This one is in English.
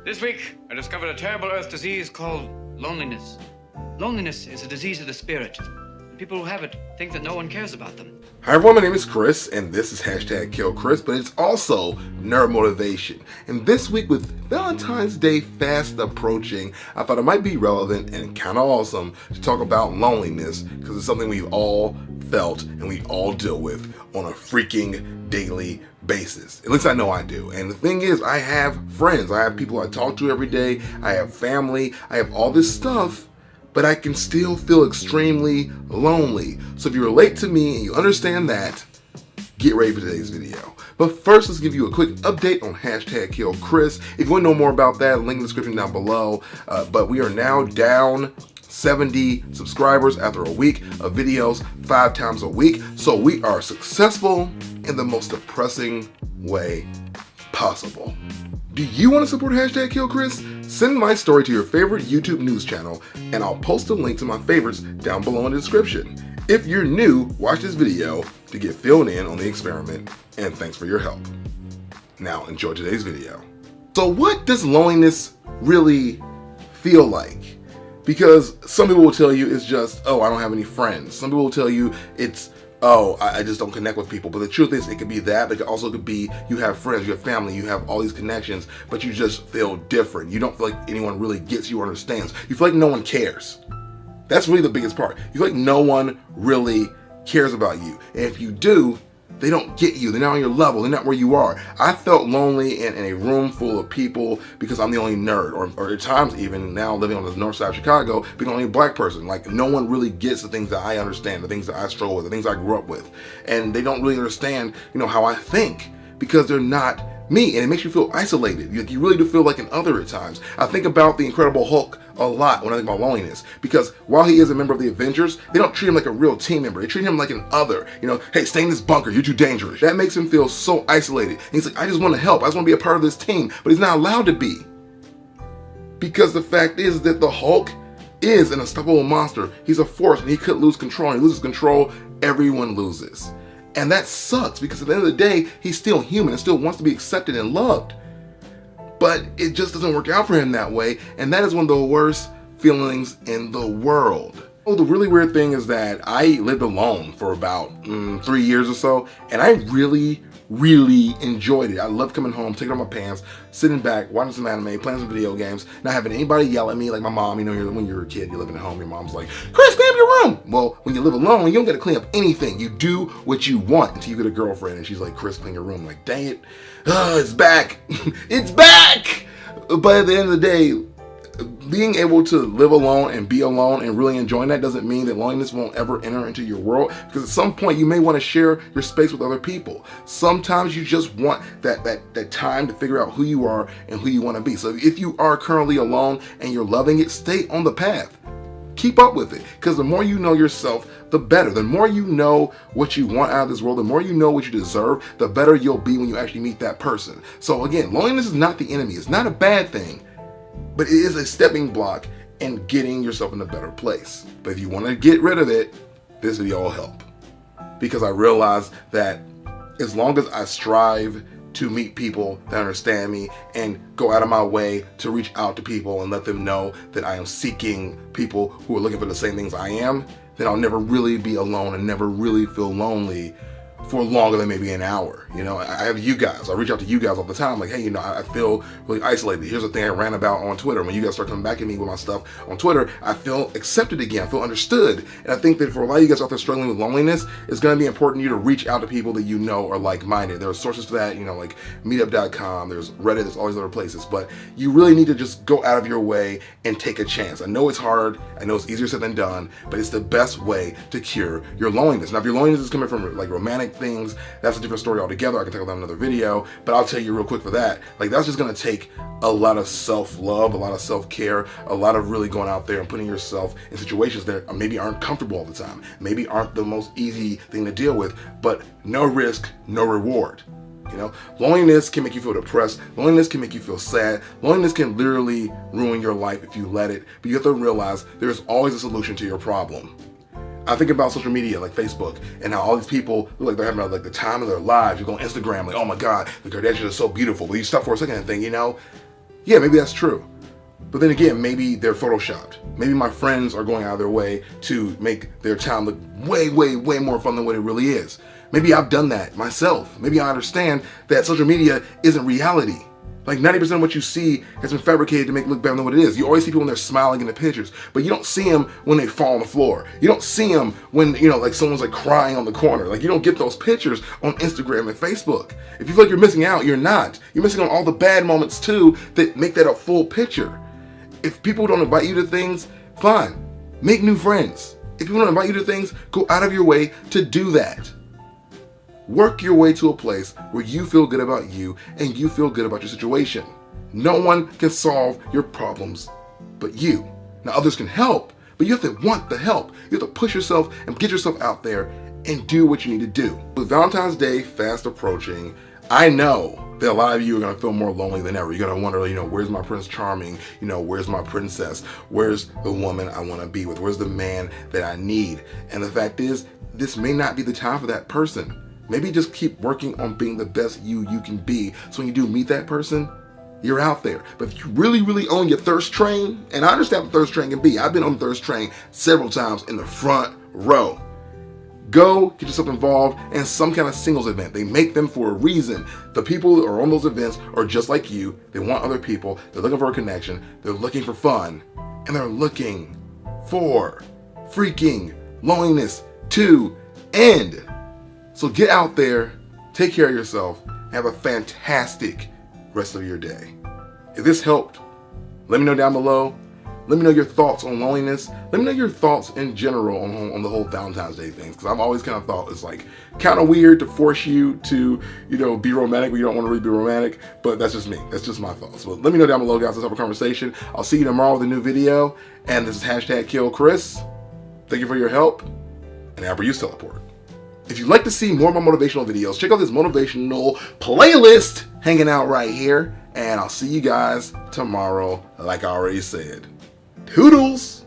This week, I discovered a terrible Earth disease called loneliness. Loneliness is a disease of the spirit. And people who have it think that no one cares about them. Hi everyone, my name is Chris, and this is #KillChris, but it's also Nerd Motivation. And this week, with Valentine's Day fast approaching, I thought it might be relevant and kind of awesome to talk about loneliness, because it's something we've all felt and we all deal with on a freaking daily basis. At least I know I do. And the thing is, I have friends, I have people I talk to every day, I have family, I have all this stuff, but I can still feel extremely lonely. So if you relate to me and you understand that, get ready for today's video. But first, let's give you a quick update on #KillChris. If you want to know more about that, link in the description down below. But we are now down 70 subscribers after a week of videos 5 times a week. So we are successful in the most depressing way possible. Do you want to support #KillChris? Send my story to your favorite YouTube news channel, and I'll post a link to my favorites down below in the description. If you're new, watch this video to get filled in on the experiment, and thanks for your help. Now enjoy today's video. So what does loneliness really feel like? Because some people will tell you it's just, oh, I don't have any friends. Some people will tell you it's, oh, I just don't connect with people. But the truth is, it could be that, but it also could be you have friends, you have family, you have all these connections, but you just feel different. You don't feel like anyone really gets you or understands. You feel like no one cares. That's really the biggest part. You feel like no one really cares about you. And if you do, they don't get you. They're not on your level. They're not where you are. I felt lonely in a room full of people because I'm the only nerd, or at times even now living on the north side of Chicago, being the only black person. Like, no one really gets the things that I understand, the things that I struggle with, the things I grew up with. And they don't really understand, how I think, because they're not me, and it makes you feel isolated. You really do feel like an other at times. I think about the Incredible Hulk a lot when I think about loneliness, because while he is a member of the Avengers, they don't treat him like a real team member. They treat him like an other. Hey, stay in this bunker, you're too dangerous. That makes him feel so isolated. And he's like, I just want to help. I just want to be a part of this team, but he's not allowed to be. Because the fact is that the Hulk is an unstoppable monster. He's a force, and he could lose control. And he loses control, everyone loses. And that sucks, because at the end of the day, he's still human and still wants to be accepted and loved. But it just doesn't work out for him that way, and that is one of the worst feelings in the world. Oh, the really weird thing is that I lived alone for about 3 years or so, and I really enjoyed it. I loved coming home, taking off my pants, sitting back, watching some anime, playing some video games, not having anybody yell at me like my mom. When you're a kid, you're living at home, your mom's like, Chris, clean up your room. Well, when you live alone, you don't got to clean up anything. You do what you want until you get a girlfriend and she's like, Chris, clean your room. I'm like, dang it, it's back. It's back. But at the end of the day, being able to live alone and be alone and really enjoying that doesn't mean that loneliness won't ever enter into your world, because at some point you may want to share your space with other people. Sometimes you just want that time to figure out who you are and who you want to be. So if you are currently alone and you're loving it, stay on the path. Keep up with it, because the more you know yourself, the better. The more you know what you want out of this world, the more you know what you deserve, the better you'll be when you actually meet that person. So again, loneliness is not the enemy. It's not a bad thing. But it is a stepping block in getting yourself in a better place. But if you want to get rid of it, this video will help. Because I realize that as long as I strive to meet people that understand me and go out of my way to reach out to people and let them know that I am seeking people who are looking for the same things I am, then I'll never really be alone and never really feel lonely for longer than maybe an hour. I have you guys. I reach out to you guys all the time, like, hey, I feel really isolated. Here's the thing I ran about on Twitter. When you guys start coming back at me with my stuff on Twitter, I feel accepted again. I feel understood. And I think that for a lot of you guys out there struggling with loneliness, it's going to be important to you to reach out to people that you know are like-minded. There are sources for that, like meetup.com, there's Reddit, there's all these other places. But you really need to just go out of your way and take a chance. I know it's hard. I know it's easier said than done, but it's the best way to cure your loneliness. Now, if your loneliness is coming from like romantic things, that's a different story altogether. I can talk about that in another video, but I'll tell you real quick for that, like, that's just going to take a lot of self-love, a lot of self-care, a lot of really going out there and putting yourself in situations that maybe aren't comfortable all the time, maybe aren't the most easy thing to deal with, but no risk, no reward. Loneliness can make you feel depressed. Loneliness can make you feel sad. Loneliness can literally ruin your life if you let it, but you have to realize there's always a solution to your problem. I think about social media like Facebook and how all these people look like they're having like the time of their lives. You go on Instagram like, oh my God, the Kardashians are so beautiful. But you stop for a second and think, Yeah, maybe that's true. But then again, maybe they're photoshopped. Maybe my friends are going out of their way to make their time look way, way, way more fun than what it really is. Maybe I've done that myself. Maybe I understand that social media isn't reality. Like 90% of what you see has been fabricated to make it look better than what it is. You always see people when they're smiling in the pictures, but you don't see them when they fall on the floor. You don't see them when, like someone's like crying on the corner. Like you don't get those pictures on Instagram and Facebook. If you feel like you're missing out, you're not. You're missing on all the bad moments too that make that a full picture. If people don't invite you to things, fine. Make new friends. If people don't invite you to things, go out of your way to do that. Work your way to a place where you feel good about you and you feel good about your situation. No one can solve your problems but you. Now others can help, but you have to want the help. You have to push yourself and get yourself out there and do what you need to do. With Valentine's Day fast approaching, I know that a lot of you are going to feel more lonely than ever. You're going to wonder, where's my Prince Charming? Where's my princess? Where's the woman I want to be with? Where's the man that I need? And the fact is, this may not be the time for that person. Maybe just keep working on being the best you can be. So when you do meet that person, you're out there. But if you really, really own your thirst train, and I understand what thirst train can be. I've been on the thirst train several times in the front row. Go get yourself involved in some kind of singles event. They make them for a reason. The people that are on those events are just like you. They want other people. They're looking for a connection. They're looking for fun. And they're looking for freaking loneliness to end. So get out there, take care of yourself, and have a fantastic rest of your day. If this helped, let me know down below. Let me know your thoughts on loneliness. Let me know your thoughts in general on the whole Valentine's Day things. Because I've always kind of thought it's like kind of weird to force you to, be romantic when you don't want to really be romantic. But that's just me. That's just my thoughts. But let me know down below, guys. Let's have a conversation. I'll see you tomorrow with a new video. And this is #KillChris. Thank you for your help. And Amber Use Teleport. If you'd like to see more of my motivational videos, check out this motivational playlist hanging out right here. And I'll see you guys tomorrow, like I already said. Toodles!